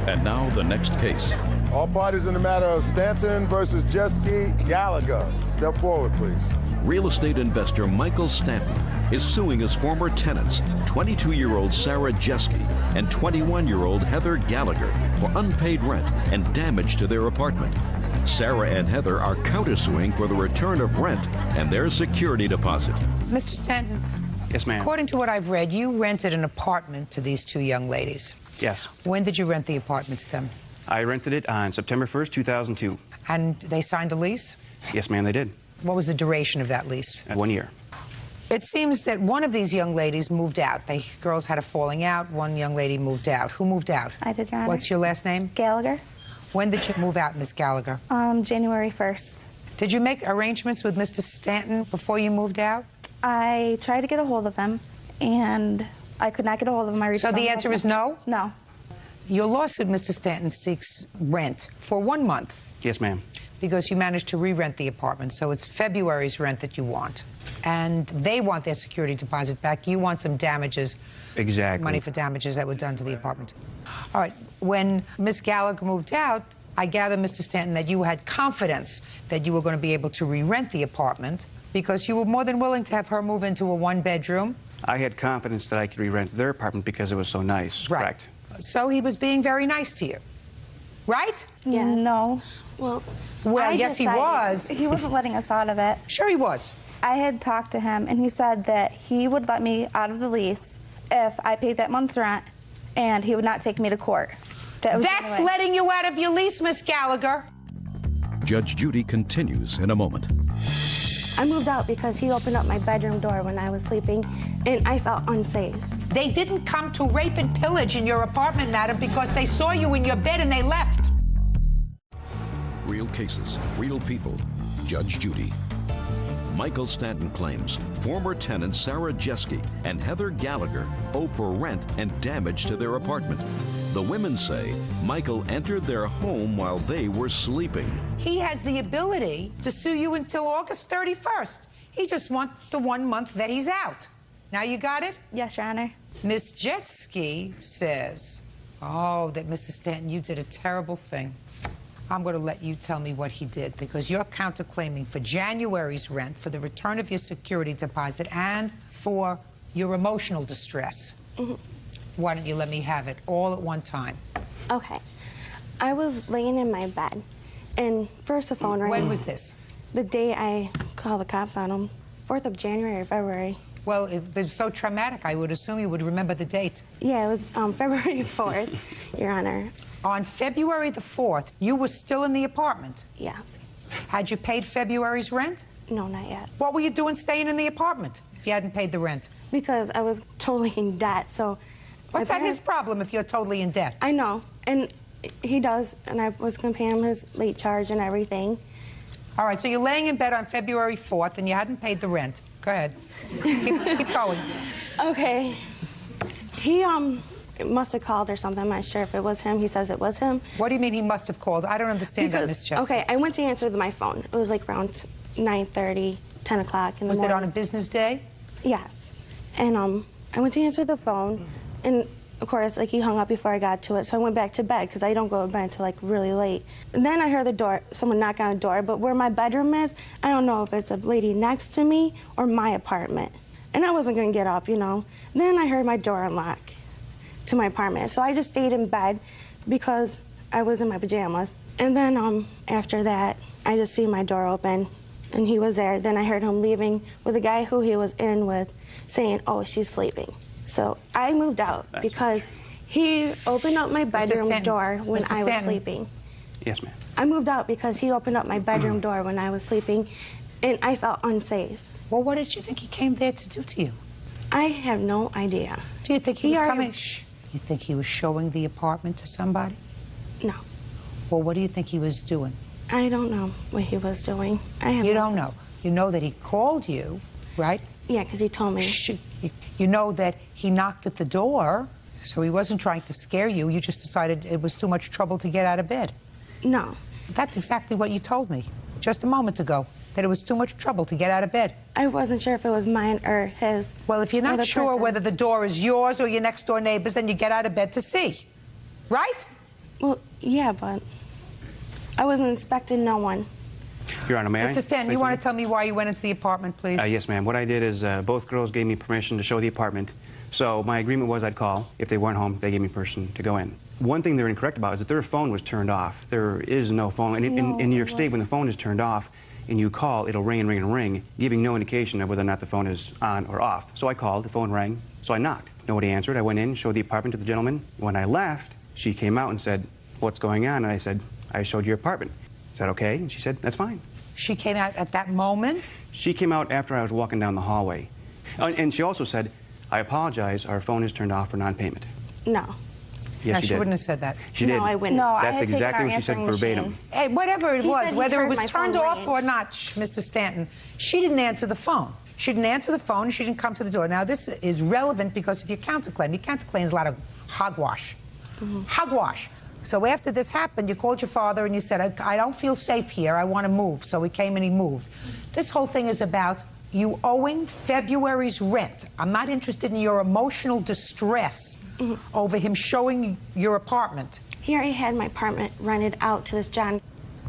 And now the next case. All parties in the matter of Stanton versus Judy Gallagher. Step forward, please. Real estate investor Michael Stanton is suing his former tenants, 22-year-old Sarah Jeske and 21-year-old Heather Gallagher, for unpaid rent and damage to their apartment. Sarah and Heather are countersuing for the return of rent and their security deposit. Mr. Stanton. Yes, ma'am. According to what I've read, you rented an apartment to these two young ladies. Yes. When did you rent the apartment to them? I rented it on September 1st, 2002. And they signed a lease? Yes, ma'am, they did. What was the duration of that lease? 1 year. It seems that one of these young ladies moved out. Girls had a falling out. One young lady moved out. Who moved out? I did, Your Honor. What's your last name? Gallagher. When did you move out, Miss Gallagher? January 1st. Did you make arrangements with Mr. Stanton before you moved out? I tried to get a hold of him, and I could not get a hold of him. So the answer is no? No. Your lawsuit, Mr. Stanton, seeks rent for 1 month. Yes, ma'am. Because you managed to re-rent the apartment, so it's February's rent that you want. And they want their security deposit back. You want some damages. Exactly. Money for damages that were done to the apartment. All right. When Miss Gallagher moved out, I gather, Mr. Stanton, that you had confidence that you were going to be able to re-rent the apartment because you were more than willing to have her move into a one-bedroom. I had confidence that I could re-rent their apartment because it was so nice. Right. Correct. So he was being very nice to you, right? Yes. No. Well, I yes, he was. He wasn't letting us out of it. Sure he was. I had talked to him, and he said that he would let me out of the lease if I paid that month's rent, and he would not take me to court. That's letting you out of your lease, Miss Gallagher. Judge Judy continues in a moment. I moved out because he opened up my bedroom door when I was sleeping, and I felt unsafe. They didn't come to rape and pillage in your apartment, madam, because they saw you in your bed and they left. Real cases, real people. Judge Judy. Michael Stanton claims former tenants Sarah Jeske and Heather Gallagher owe for rent and damage to their apartment. The women say Michael entered their home while they were sleeping. He has the ability to sue you until August 31st. He just wants the 1 month that he's out. Now you got it? Yes, Your Honor. Miss Jeske says, oh, that Mr. Stanton, you did a terrible thing. I'm going to let you tell me what he did, because you're counterclaiming for January's rent, for the return of your security deposit, and for your emotional distress. Mm-hmm. Why don't you let me have it all at one time? Okay. I was laying in my bed, and first the phone rang. When was this? The day I called the cops on him, 4th of January or February. Well, it was so traumatic, I would assume you would remember the date. Yeah, it was February 4th, Your Honor. On February the 4th, you were still in the apartment? Yes. Had you paid February's rent? No, not yet. What were you doing staying in the apartment if you hadn't paid the rent? Because I was totally in debt, so... What's that his problem if you're totally in debt? I know, and he does, and I was going to pay him his late charge and everything. All right, so you're laying in bed on February 4th, and you hadn't paid the rent. Go ahead. Keep going. Okay. He, must have called or something. I'm not sure if it was him. He says it was him. What do you mean he must have called? I don't understand that, Miss Jeske. Okay, I went to answer my phone. It was like around 9:30, 10 o'clock in the morning. Was it on a business day? Yes. And I went to answer the phone, and of course, like, he hung up before I got to it, so I went back to bed because I don't go to bed until like really late. And then I heard the door, someone knock on the door, but where my bedroom is, I don't know if it's a lady next to me or my apartment. And I wasn't going to get up, you know. And then I heard my door unlock to my apartment. So I just stayed in bed because I was in my pajamas. And then after that, I just see my door open, and he was there. Then I heard him leaving with a guy who he was in with, saying, oh, she's sleeping. So I moved out because he opened up my bedroom door when I was sleeping. Yes, ma'am. I moved out because he opened up my bedroom door when I was sleeping, and I felt unsafe. Well, what did you think he came there to do to you? I have no idea. Do you think he was coming? Shh. You think he was showing the apartment to somebody? No. Well, what do you think he was doing? I don't know what he was doing. You don't know. You know that he called you, right? Yeah, because he told me. Shh. You know that he knocked at the door, so he wasn't trying to scare you. You just decided it was too much trouble to get out of bed. No. That's exactly what you told me just a moment ago, that it was too much trouble to get out of bed. I wasn't sure if it was mine or his. Well, if you're not sure whether the door is yours or your next door neighbor's, then you get out of bed to see, right? Well, yeah, but I wasn't inspecting no one. Your Honor, may I? Mr. Stanton, you want to tell me why you went into the apartment, please? Yes, ma'am. What I did is both girls gave me permission to show the apartment. So my agreement was I'd call. If they weren't home, they gave me permission to go in. One thing they're incorrect about is that their phone was turned off. There is no phone. And in New York State, when the phone is turned off and you call, it'll ring and ring and ring, giving no indication of whether or not the phone is on or off. So I called, the phone rang, so I knocked. Nobody answered. I went in, showed the apartment to the gentleman. When I left, she came out and said, "What's going on?" And I said, "I showed your apartment." Is that okay? And she said, "That's fine." She came out at that moment? She came out after I was walking down the hallway. And she also said, "I apologize, our phone is turned off for non-payment." No. Yes, No, she she did. wouldn't have said that. She did. No, I wouldn't. No, I That's had taken exactly our what she said answering verbatim. machine. Hey, whatever it He was, said he whether it heard was my turned phone off ring. or not, Mr. Stanton, she didn't answer the phone. She didn't answer the phone. She didn't come to the door. Now, this is relevant because if you counterclaim is a lot of hogwash. Hogwash. So after this happened, you called your father and you said, I don't feel safe here. I want to move. So he came and he moved. This whole thing is about you owing February's rent. I'm not interested in your emotional distress over him showing your apartment. He already had my apartment rented out to this John.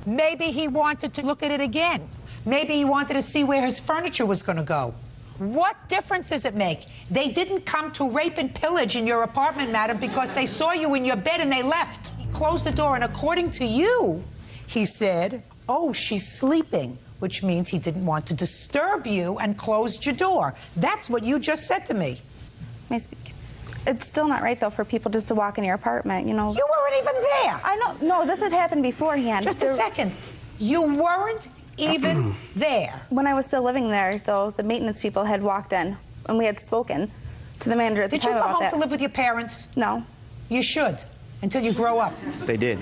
Maybe he wanted to look at it again. Maybe he wanted to see where his furniture was going to go. What difference does it make? They didn't come to rape and pillage in your apartment, madam, because they saw you in your bed and they left. He closed the door, and according to you, he said, "Oh, she's sleeping," which means he didn't want to disturb you and closed your door. That's what you just said to me. May I speak? It's still not right, though, for people just to walk in your apartment, you know. You weren't even there. I know. No, this had happened beforehand. Just a second. You weren't even there. When I was still living there, though, the maintenance people had walked in, and we had spoken to the manager at the Did you time go about home that. to live with your parents? No. You should, until you grow up. They did.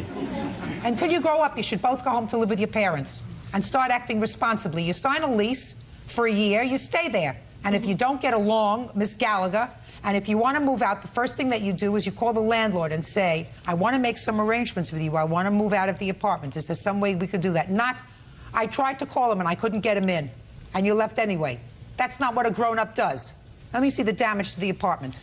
Until you grow up, you should both go home to live with your parents and start acting responsibly. You sign a lease for a year, you stay there. And if you don't get along, Miss Gallagher, and if you want to move out, the first thing that you do is you call the landlord and say, "I want to make some arrangements with you. I want to move out of the apartment. Is there some way we could do that?" Not, "I tried to call him and I couldn't get him in, and you left anyway." That's not what a grown-up does. Let me see the damage to the apartment.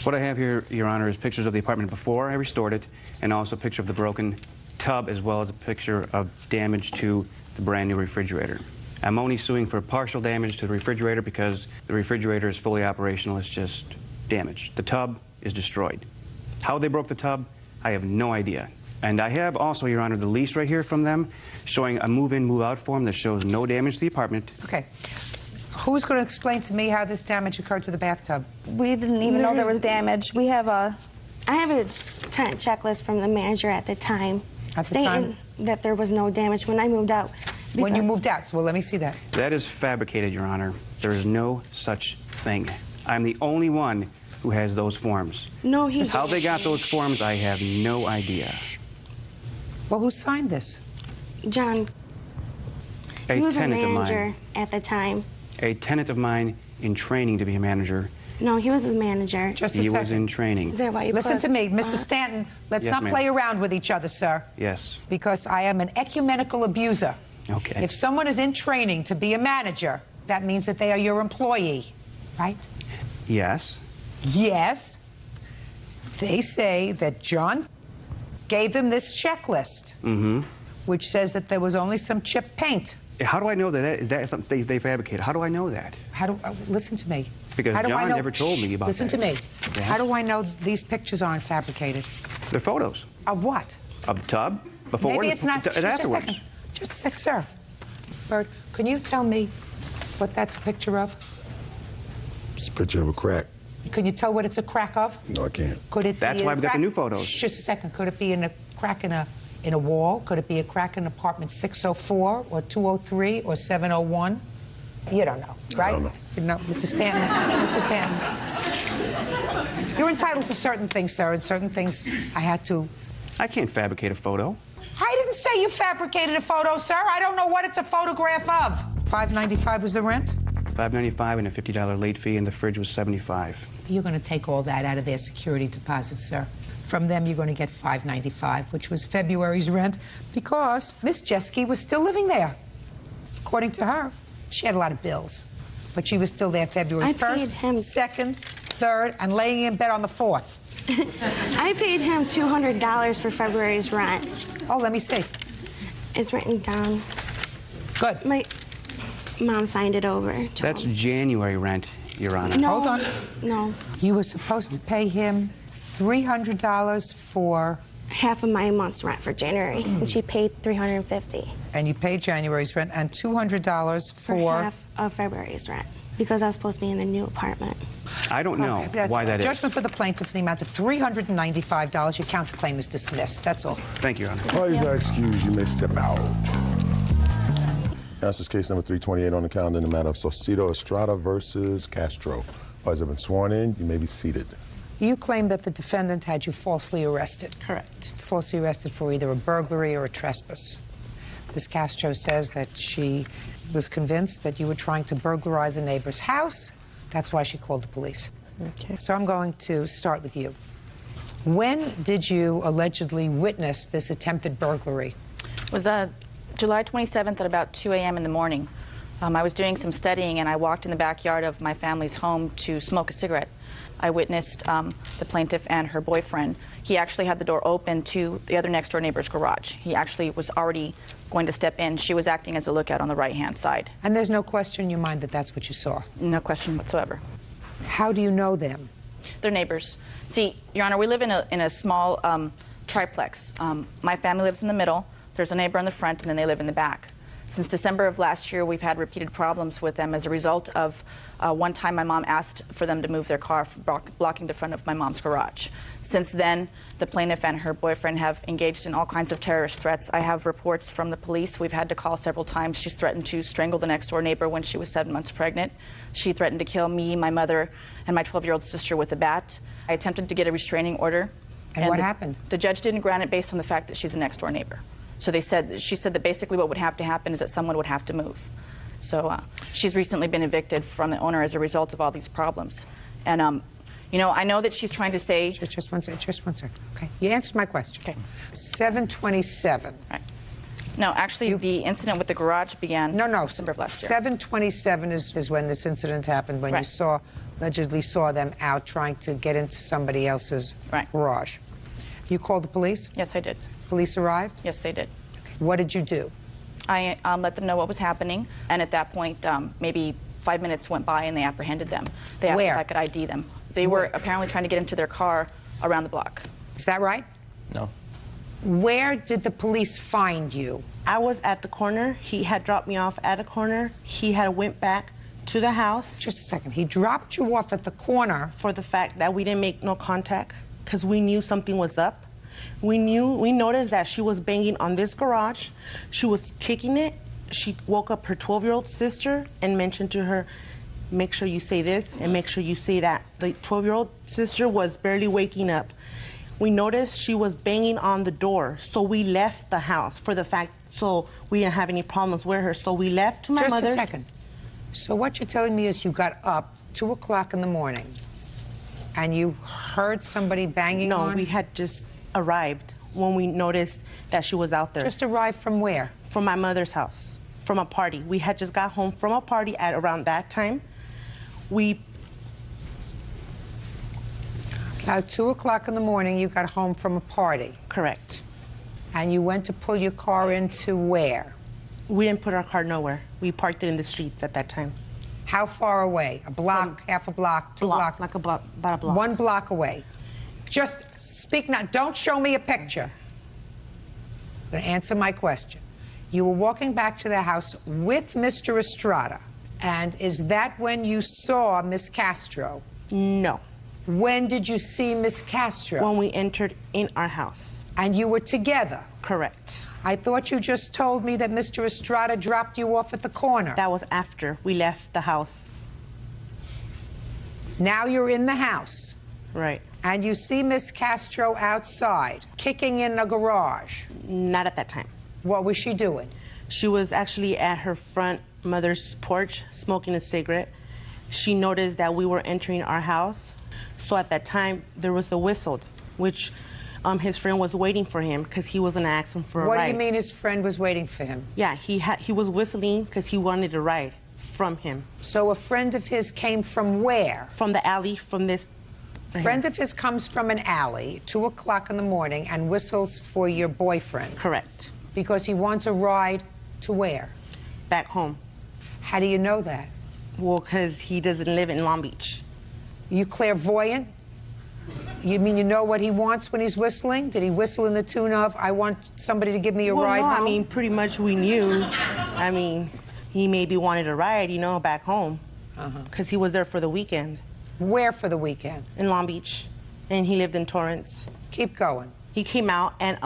What I have here, Your Honor, is pictures of the apartment before I restored it, and also a picture of the broken tub, as well as a picture of damage to the brand new refrigerator. I'm only suing for partial damage to the refrigerator because the refrigerator is fully operational. It's just damaged. The tub is destroyed. How they broke the tub, I have no idea. And I have also, Your Honor, the lease right here from them showing a move-in, move-out form that shows no damage to the apartment. Okay. Who's going to explain to me how this damage occurred to the bathtub? We didn't even know there was damage. We have a... I have a tenant checklist from the manager at the time At the stating time? that there was no damage when I moved out. When you Because- moved out. So, well, let me see that. That is fabricated, Your Honor. There is no such thing. I'm the only one who has those forms. No, he's... How they got those forms, I have no idea. Well, who signed this? John, A he was a tenant of manager mine. at the time. A tenant of mine in training to be a manager. No, he was his manager. Just a He second. was in training. Is that why you Listen put to me, Mr. us- Stanton. Let's Yes, not ma'am. play around with each other, sir. Yes. Because I am an ecumenical abuser. Okay. If someone is in training to be a manager, that means that they are your employee, right? Yes. Yes. They say that John gave them this checklist, which says that there was only some chip paint. How do I know that? Is that something they fabricated? How do I know that? How do listen to me? Because How do I John know, never told me about listen that. to me. Yes. How do I know these pictures aren't fabricated? They're photos Of what? of the tub before Maybe and it's not. and Just a afterwards. second. Just a sec, sir. Byrd, can you tell me what that's a picture of? It's a picture of a crack. Can you tell what it's a crack of? No, I can't. Could it That's be why a we got the crack- new photos. Just a second. Could it be in a crack in a wall? Could it be a crack in apartment 604 or 203 or 701? You don't know, right? don't know. You know, Mr. Stanton. Mr. Stanton. You're entitled to certain things, sir, and certain things I had to. I can't fabricate a photo. I didn't say you fabricated a photo, sir. I don't know what it's a photograph of. $5.95 was the rent? $5.95 and a $50 late fee, and the fridge was $75. You're going to take all that out of their security deposit, sir. From them, you're going to get $5.95, which was February's rent, because Miss Jeske was still living there. According to her, she had a lot of bills, but she was still there February I paid 1st, him. 2nd, 3rd, and laying in bed on the 4th. I paid him $200 for February's rent. Oh, let me see. It's written down. Good. My mom signed it over. That's January rent, Your Honor. No. Hold on. No. You were supposed to pay him $300 for... Half of my month's rent for January, and she paid $350. And you paid January's rent and $200 for... half of February's rent, because I was supposed to be in the new apartment. I don't know why that is. Judgment for the plaintiff in the amount of $395. Your counterclaim is dismissed. That's all. Thank you, Your Honor. Please excuse, you may step out. That's this case number 328 on the calendar in the matter of Saucedo Estrada versus Castro. Parties have been sworn in. You may be seated. You claim that the defendant had you falsely arrested. Correct. Falsely arrested for either a burglary or a trespass. Ms. Castro says that she was convinced that you were trying to burglarize a neighbor's house. That's why she called the police. Okay. So I'm going to start with you. When did you allegedly witness this attempted burglary? It was July 27th at about 2 a.m. in the morning. I was doing some studying, and I walked in the backyard of my family's home to smoke a cigarette. I witnessed the plaintiff and her boyfriend. He actually had the door open to the other next-door neighbor's garage. He actually was already going to step in. She was acting as a lookout on the right-hand side. And there's no question in your mind that that's what you saw? No question whatsoever. How do you know them? They're neighbors. See, Your Honor, we live in a small triplex. My family lives in the middle. There's a neighbor in the front, and then they live in the back. Since December of last year, we've had repeated problems with them as a result of one time my mom asked for them to move their car, blocking the front of my mom's garage. Since then, the plaintiff and her boyfriend have engaged in all kinds of terrorist threats. I have reports from the police. We've had to call several times. She's threatened to strangle the next-door neighbor when she was 7 months pregnant. She threatened to kill me, my mother, and my 12-year-old sister with a bat. I attempted to get a restraining order. And what happened? The judge didn't grant it based on the fact that she's a next-door neighbor. So she said that basically what would have to happen is that someone would have to move. So she's recently been evicted from the owner as a result of all these problems. And, you know, I know that she's trying to say... Just one second, okay? You answered my question. Okay. 7/27. Right. No, actually, the incident with the garage began December of last year. 7/27 is when this incident happened, when you allegedly saw them out trying to get into somebody else's garage. You called the police? Yes, I did. Police arrived? Yes, they did. What did you do? I let them know what was happening, and at that point, maybe 5 minutes went by and they apprehended them. They asked if I could ID them. They were apparently trying to get into their car around the block. Is that right? No. Where did the police find you? I was at the corner. He had dropped me off at a corner. He had went back to the house. Just a second. He dropped you off at the corner. For the fact that we didn't make no contact, because we knew something was up. We noticed that she was banging on this garage. She was kicking it. She woke up her 12-year-old sister and mentioned to her, make sure you say this and make sure you say that. The 12-year-old sister was barely waking up. We noticed she was banging on the door, so we left the house for the fact, so we didn't have any problems with her. So we left to my mother's. Just a second. So what you're telling me is you got up 2 o'clock in the morning and you heard somebody banging on? No, we had just arrived when we noticed that she was out there. Just arrived from where? From my mother's house, from a party. We had just got home from a party at around that time. Now, 2 o'clock in the morning, you got home from a party. Correct. And you went to pull your car into where? We didn't put our car nowhere. We parked it in the streets at that time. How far away? A block, half a block, 2 blocks? Like about a block. 1 block away. Just speak now. Don't show me a picture. I'm going to answer my question. You were walking back to the house with Mr. Estrada. And is that when you saw Miss Castro? No. When did you see Miss Castro? When we entered in our house. And you were together? Correct. I thought you just told me that Mr. Estrada dropped you off at the corner. That was after we left the house. Now you're in the house. Right. And you see Miss Castro outside, kicking in a garage. Not at that time. What was she doing? She was actually at her front mother's porch, smoking a cigarette. She noticed that we were entering our house. So at that time, there was a whistle, which his friend was waiting for him because he was going to ask him for a ride. What do you mean his friend was waiting for him? Yeah, he was whistling because he wanted a ride from him. So a friend of his came from where? From the alley, from this Friend of his comes from an alley, 2 o'clock in the morning, and whistles for your boyfriend. Correct. Because he wants a ride to where? Back home. How do you know that? Well, because he doesn't live in Long Beach. You clairvoyant? You mean you know what he wants when he's whistling? Did he whistle in the tune of, I want somebody to give me a ride no, home? I mean, pretty much we knew. I mean, he maybe wanted a ride, you know, back home. Because he was there for the weekend. Where for the weekend? In Long Beach. And he lived in Torrance. Keep going. He came out, and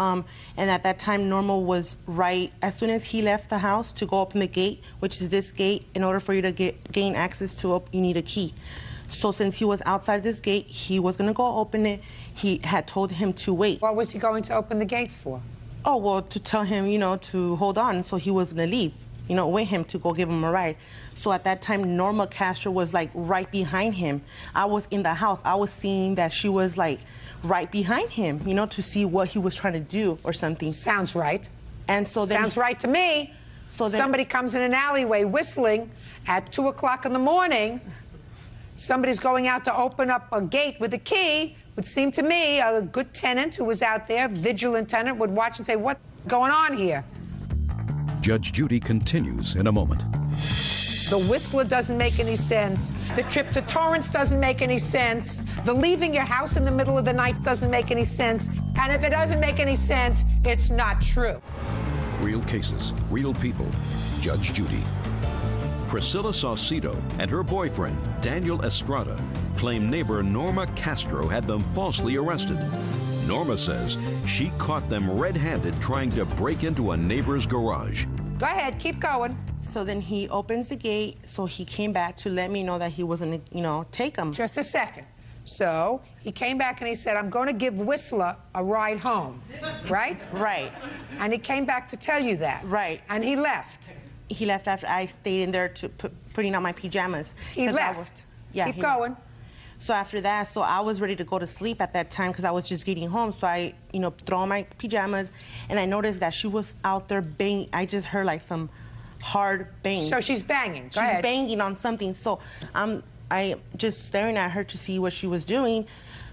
at that time, Norma was right. As soon as he left the house to go open the gate, which is this gate, in order for you to gain access to it, you need a key. So since he was outside this gate, he was going to go open it. He had told him to wait. What was he going to open the gate for? Oh, well, to tell him, you know, to hold on, so he was going to leave, you know, with him to go give him a ride. So at that time, Norma Castro was, like, right behind him. I was in the house. I was seeing that she was, like, right behind him, you know, to see what he was trying to do or something. Sounds right. And so then Sounds right to me. So then somebody comes in an alleyway whistling at 2 o'clock in the morning. Somebody's going out to open up a gate with a key. Would seem to me a good tenant who was out there, vigilant tenant, would watch and say, what's going on here? Judge Judy continues in a moment. The Whistler doesn't make any sense. The trip to Torrance doesn't make any sense. The leaving your house in the middle of the night doesn't make any sense. And if it doesn't make any sense, it's not true. Real cases, real people. Judge Judy. Priscilla Saucedo and her boyfriend, Daniel Estrada, claim neighbor Norma Castro had them falsely arrested. Norma says she caught them red-handed trying to break into a neighbor's garage. Go ahead, keep going. So then he opens the gate, so he came back to let me know that he wasn't, you know, take him. Just a second. So he came back and he said, I'm going to give Whistler a ride home, right? Right. And he came back to tell you that. Right. And he left. He left after I stayed in there to putting on my pajamas. He left. Yeah. Keep going. So after that, so I was ready to go to sleep at that time because I was just getting home. So I, you know, throw on my pajamas, and I noticed that she was out there banging. I just heard like some hard bang. So she's banging. Go she's ahead. banging on something. So I just staring at her to see what she was doing.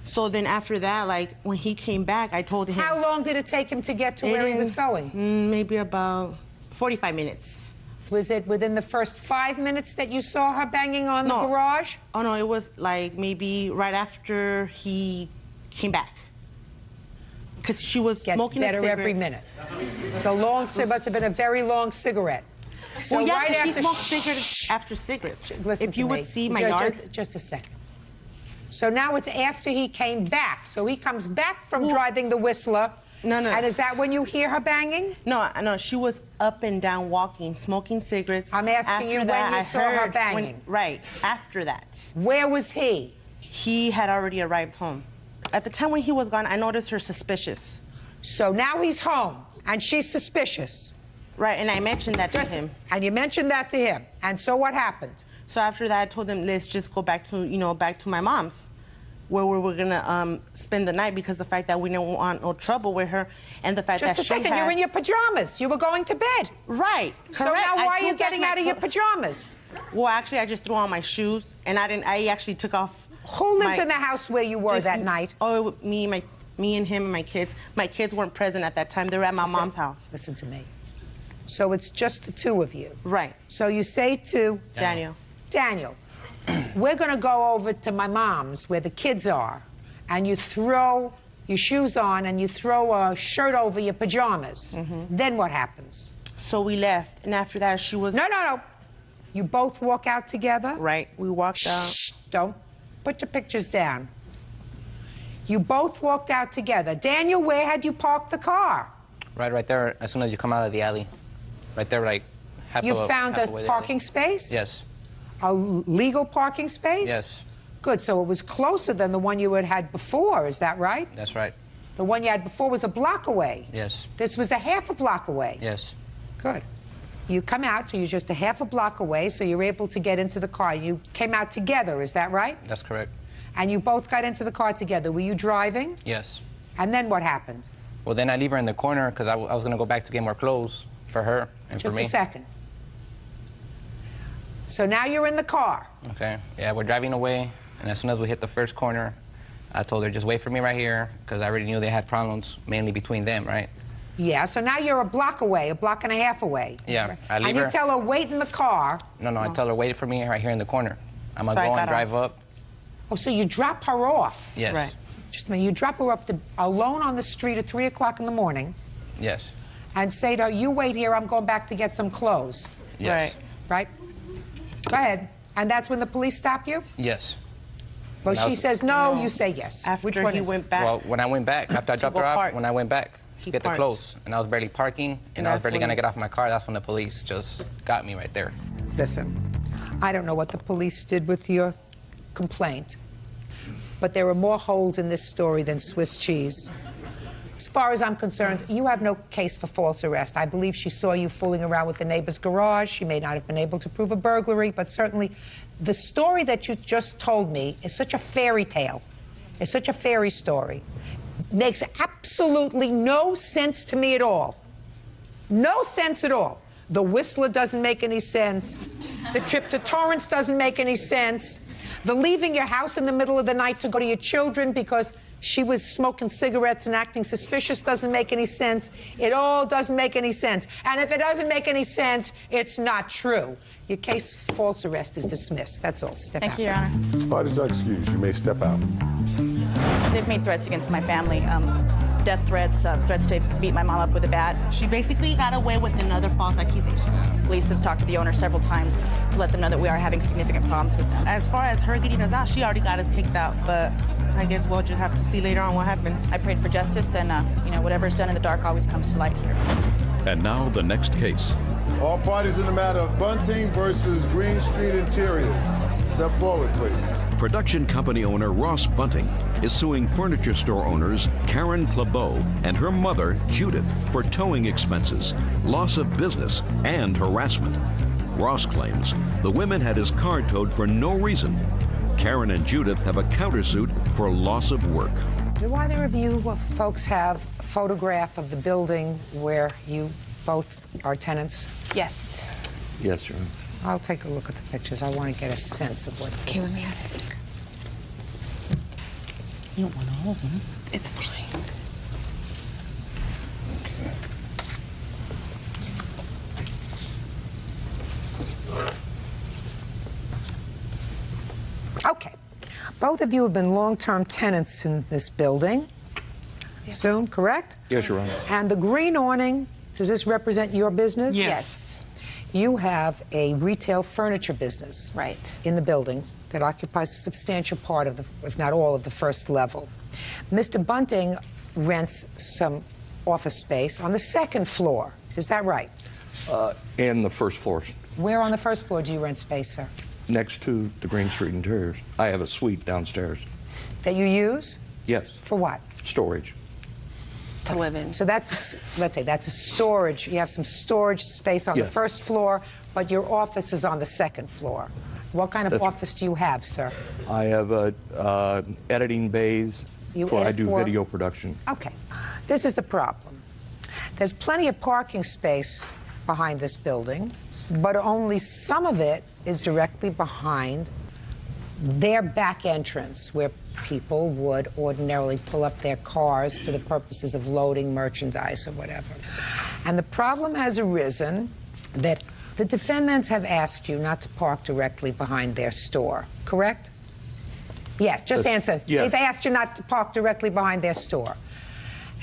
So then after that, like when he came back, I told him. How long did it take him to get to where he was going? Maybe about 45 minutes. Was it within the first 5 minutes that you saw her banging on the garage? Oh, no, it was like maybe right after he came back. Because she was smoking a cigarette. Gets better every minute. It's a long, it must have been a very long cigarette. So well, yeah, right after she smoked cigarettes after cigarettes. Listen if you would see my yard. Just a second. So now it's after he came back. So he comes back from driving the Whistler. No. And is that when you hear her banging? No, she was up and down walking, smoking cigarettes. I'm asking you when you saw her banging. Right, after that. Where was he? He had already arrived home. At the time when he was gone, I noticed her suspicious. So now he's home, and she's suspicious. Right, and I mentioned that to him. And you mentioned that to him. And so what happened? So after that, I told him, let's just go back to, back to my mom's, where we were gonna spend the night because the fact that we didn't want no trouble with her, and the fact that she Just a second, you're in your pajamas. You were going to bed. Right, correct. So now why are you getting out of your pajamas? Well, actually, I just threw on my shoes, and I actually took off. Who lives in the house where you were that night? Oh, me and him and my kids. My kids weren't present at that time. They were at my mom's house. Listen to me. So it's just the two of you. Right. So you say to Daniel, we're going to go over to my mom's where the kids are, and you throw your shoes on and you throw a shirt over your pajamas. Then what happens? So we left, and after that she was... No. You both walk out together? Right. We walked out. Don't put your pictures down. You both walked out together. Daniel, where had you parked the car? Right there, as soon as you come out of the alley. Right there, like half You a found half a parking space? Yes. A legal parking space? Yes. Good, so it was closer than the one you had before, is that right? That's right. The one you had before was a block away? Yes. This was a half a block away? Yes. Good. You come out, so you're just a half a block away, so you're able to get into the car. You came out together, is that right? That's correct. And you both got into the car together. Were you driving? Yes. And then what happened? Well, then I leave her in the corner because I was going to go back to get more clothes for her and for me. Just a second. So now you're in the car. Okay. Yeah, we're driving away, and as soon as we hit the first corner, I told her, just wait for me right here, because I already knew they had problems, mainly between them, right? Yeah, so now you're a block away, a block and a half away. Yeah, I leave and you her. tell her, wait in the car. No, I tell her, wait for me right here in the corner. I'm going to go and drive up. Oh, so you drop her off? Yes. Right. Just a minute, you drop her off alone on the street at 3 o'clock in the morning. Yes. And say to her, you wait here, I'm going back to get some clothes. Yes. Right? Go ahead. And that's when the police stop you? Yes. Well, she says no, you say yes. After Which one he is went back. Well, when I went back, after I dropped her off, when I went back to get the parked. clothes, and I was barely parking, and I was barely going to get off my car, that's when the police just got me right there. Listen, I don't know what the police did with your complaint, but there are more holes in this story than Swiss cheese. As far as I'm concerned, you have no case for false arrest. I believe she saw you fooling around with the neighbor's garage. She may not have been able to prove a burglary, but certainly the story that you just told me is such a fairy tale. It's such a fairy story. Makes absolutely no sense to me at all. No sense at all. The Whistler doesn't make any sense. The trip to Torrance doesn't make any sense. The leaving your house in the middle of the night to go to your children because she was smoking cigarettes and acting suspicious doesn't make any sense. It all doesn't make any sense. And if it doesn't make any sense, it's not true. Your case for false arrest is dismissed. That's all. Step out. Thank you, Your Honor. Parties are excused. You may step out. They've made threats against my family. Death threats, threats to beat my mom up with a bat. She basically got away with another false accusation. Police have talked to the owner several times to let them know that we are having significant problems with them. As far as her getting us out, she already got us kicked out, but I guess we'll just have to see later on what happens. I prayed for justice, and whatever's done in the dark always comes to light here. And now the next case. All parties in the matter of Bunting versus Green Street Interiors. Step forward, please. Production company owner Ross Bunting is suing furniture store owners Karen Clabeau and her mother Judith for towing expenses, loss of business, and harassment. Ross claims the women had his car towed for no reason. Karen and Judith have a countersuit for loss of work. Do either of you folks have a photograph of the building where you both are tenants? Yes. Yes, Your Honor. I'll take a look at the pictures. I want to get a sense of what this... Okay, let me have it. You don't want all of them. It's fine. Okay. Both of you have been long-term tenants in this building. Soon, correct? Yes, Your Honor. And the green awning, does this represent your business? Yes. You have a retail furniture business. Right. In the building that occupies a substantial part of the, if not all, of the first level. Mr. Bunting rents some office space on the second floor. Is that right? And the first floor, Where on the first floor do you rent space, sir? next to the Green Street Interiors. I have a suite downstairs. That you use? Yes, For what? storage. To live in. So that's, let's say, that's a storage. You have some storage space on the Yes. first floor, but your office is on the second floor. What kind of That's- office do you have, sir? I have editing bays You for I edit do for- video production. Okay. This is the problem. There's plenty of parking space behind this building, but only some of it is directly behind their back entrance, where people would ordinarily pull up their cars for the purposes of loading merchandise or whatever. And the problem has arisen that the defendants have asked you not to park directly behind their store, correct? Yes, just answer. yes. They've asked you not to park directly behind their store.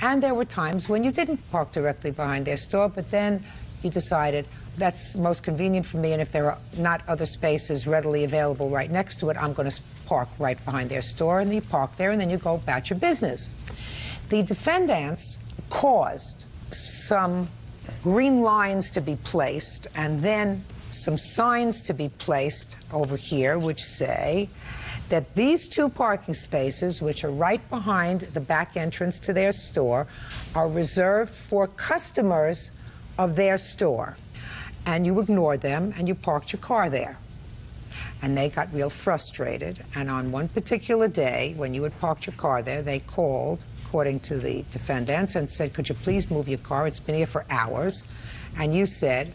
And there were times when you didn't park directly behind their store, but then you decided that's most convenient for me, and if there are not other spaces readily available right next to it, I'm going to park right behind their store, and you park there, and then you go about your business. The defendants caused some green lines to be placed, and then some signs to be placed over here which say that these two parking spaces, which are right behind the back entrance to their store, are reserved for customers of their store. And you ignored them, and you parked your car there. And they got real frustrated, and on one particular day, when you had parked your car there, they called, according to the defendants, and said, could you please move your car? It's been here for hours. And you said,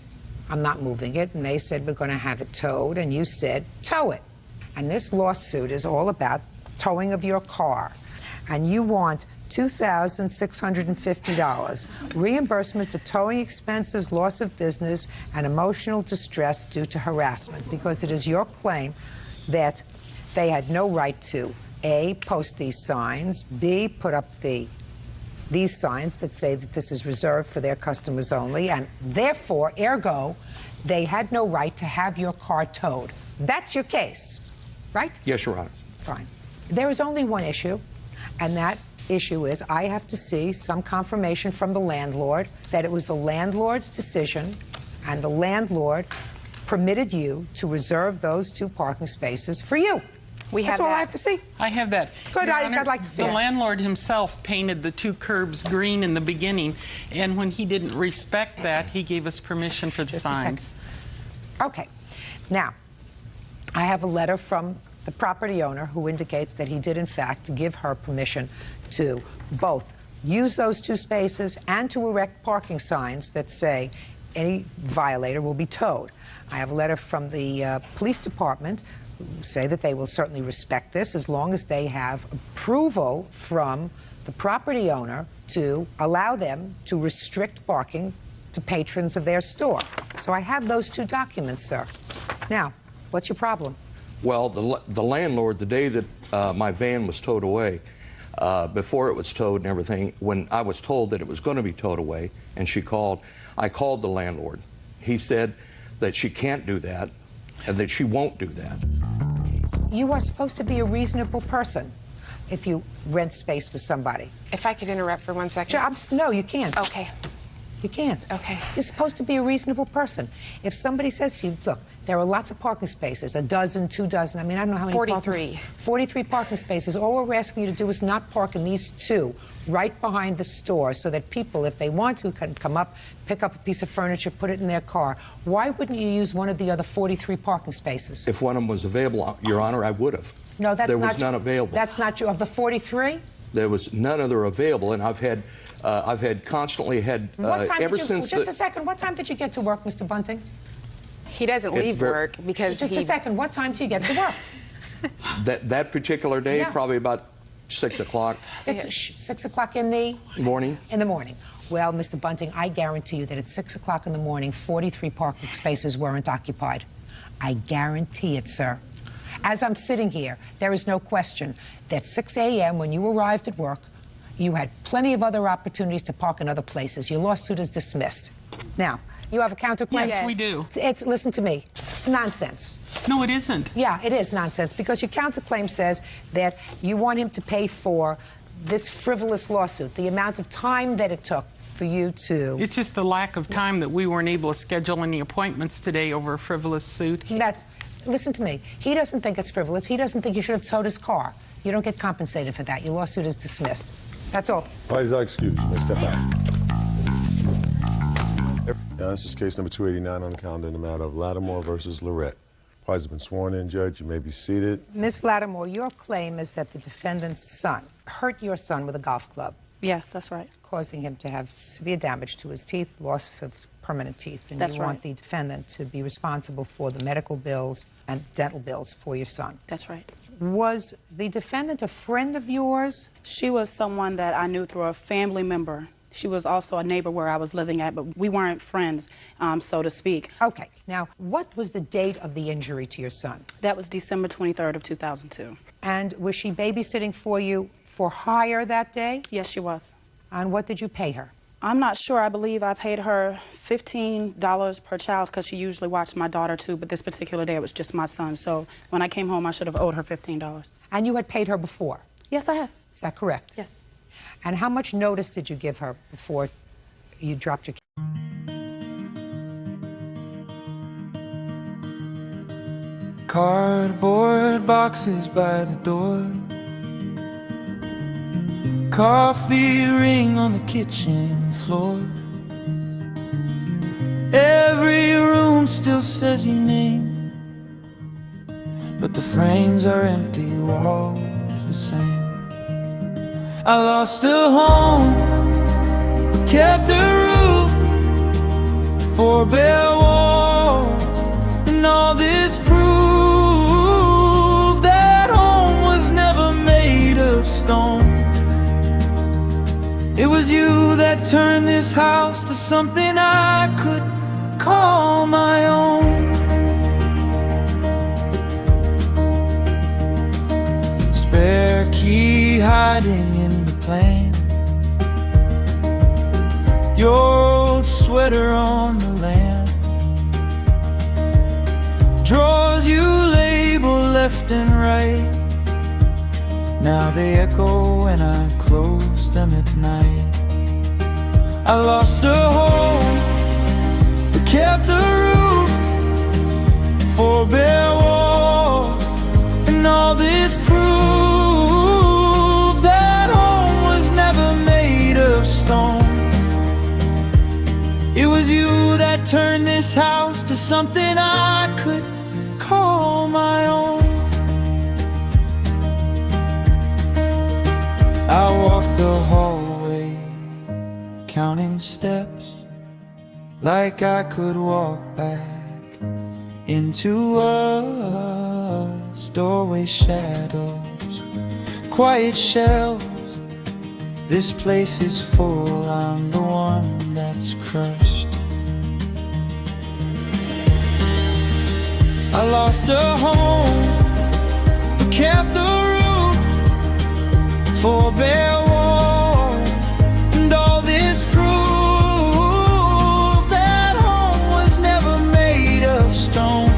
I'm not moving it. And they said, we're going to have it towed. And you said, tow it. And this lawsuit is all about towing of your car. and you want $2,650, reimbursement for towing expenses, loss of business, and emotional distress due to harassment, because it is your claim that they had no right to A, post these signs, B, put up these signs that say that this is reserved for their customers only, and therefore, ergo, they had no right to have your car towed. That's your case, right? Yes, Your Honor. Fine. There is only one issue, and that issue is I have to see some confirmation from the landlord that it was the landlord's decision and the landlord permitted you to reserve those 2 parking spaces for you. That's all I have to see. I have that. Good, Your I'd Honor, like to see the it. landlord himself painted the 2 curbs green in the beginning, and when he didn't respect that, he gave us permission for the Just signs. Okay. Now, I have a letter from the property owner who indicates that he did, in fact, give her permission to both use those 2 spaces and to erect parking signs that say any violator will be towed. I have a letter from the police department who say that they will certainly respect this as long as they have approval from the property owner to allow them to restrict parking to patrons of their store. So I have those 2 documents, sir. Now, what's your problem? Well, the landlord, the day that my van was towed away, before it was towed and everything, when I was told that it was going to be towed away, and I called the landlord. He said that she can't do that, and that she won't do that. You are supposed to be a reasonable person if you rent space with somebody. If I could interrupt for 1 second. Sure, no, you can't. Okay. You can't. Okay. You're supposed to be a reasonable person. If somebody says to you, look, there are lots of parking spaces, 12, 2 dozen, I mean, I don't know how many 43. 43 parking spaces. All we're asking you to do is not park in these 2 right behind the store so that people, if they want to, can come up, pick up a piece of furniture, put it in their car. Why wouldn't you use one of the other 43 parking spaces? If one of them was available, Your Honor, I would have. No, that's there not was none available. That's not true. Of the 43? There was none other available, and I've constantly had ever since. Just a second. What time did you get to work, Mr. Bunting? He doesn't leave work because Just a second. What time do you get to work? that particular day, Yeah. probably about 6 o'clock. 6 o'clock in the morning. In the morning. Well, Mr. Bunting, I guarantee you that at 6 o'clock in the morning, 43 parking spaces weren't occupied. I guarantee it, sir. As I'm sitting here, there is no question that 6 a.m. when you arrived at work, you had plenty of other opportunities to park in other places. Your lawsuit is dismissed. Now, you have a counterclaim? Yes, we do. Listen to me. It's nonsense. No, it isn't. Yeah, it is nonsense because your counterclaim says that you want him to pay for this frivolous lawsuit, the amount of time that it took for you to... It's just the lack of time that we weren't able to schedule any appointments today over a frivolous suit. Listen to me. He doesn't think it's frivolous. He doesn't think you should have towed his car. You don't get compensated for that. Your lawsuit is dismissed. That's all. Parties are excused. You may step out. Now, this is case number 289 on the calendar in the matter of Lattimore versus Lorette. Parties have been sworn in, Judge. You may be seated. Ms. Lattimore, your claim is that the defendant's son hurt your son with a golf club. Yes, that's right. Causing him to have severe damage to his teeth, loss of permanent teeth. And That's you want the defendant to be responsible for the medical bills and dental bills for your son. That's right. Was the defendant a friend of yours? She was someone that I knew through a family member. She was also a neighbor where I was living at, but we weren't friends, so to speak. Okay. Now, what was the date of the injury to your son? That was December 23rd of 2002. And was she babysitting for you for hire that day? Yes, she was. And what did you pay her? I'm not sure. I believe I paid her $15 per child because she usually watched my daughter too, but this particular day it was just my son. So when I came home, I should have owed her $15. And you had paid her before? Yes, I have. Is that correct? Yes. And how much notice did you give her before you dropped your... Cardboard boxes by the door, coffee ring on the kitchen floor. Every room still says your name, but the frames are empty, walls the same. I lost a home, but kept the roof, 4 bare walls, and all this proof that home was never made of stone. turned this house to something I could call my own. Spare key hiding in the plan, your old sweater on the lamp, drawers you label left and right. Now they echo when I close them at night. I lost a home, but kept the roof, for bare walls, and all this proof that home was never made of stone. It was you that turned this house to something I could call my own. I walk the hallway, counting steps, like I could walk back into us. Doorway shadows, quiet shells. This place is full, I'm the one that's crushed. I lost a home, but kept the roof, for bare walls, and all this proof that home was never made of stone.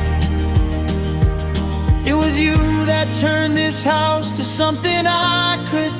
It was you that turned this house to something I could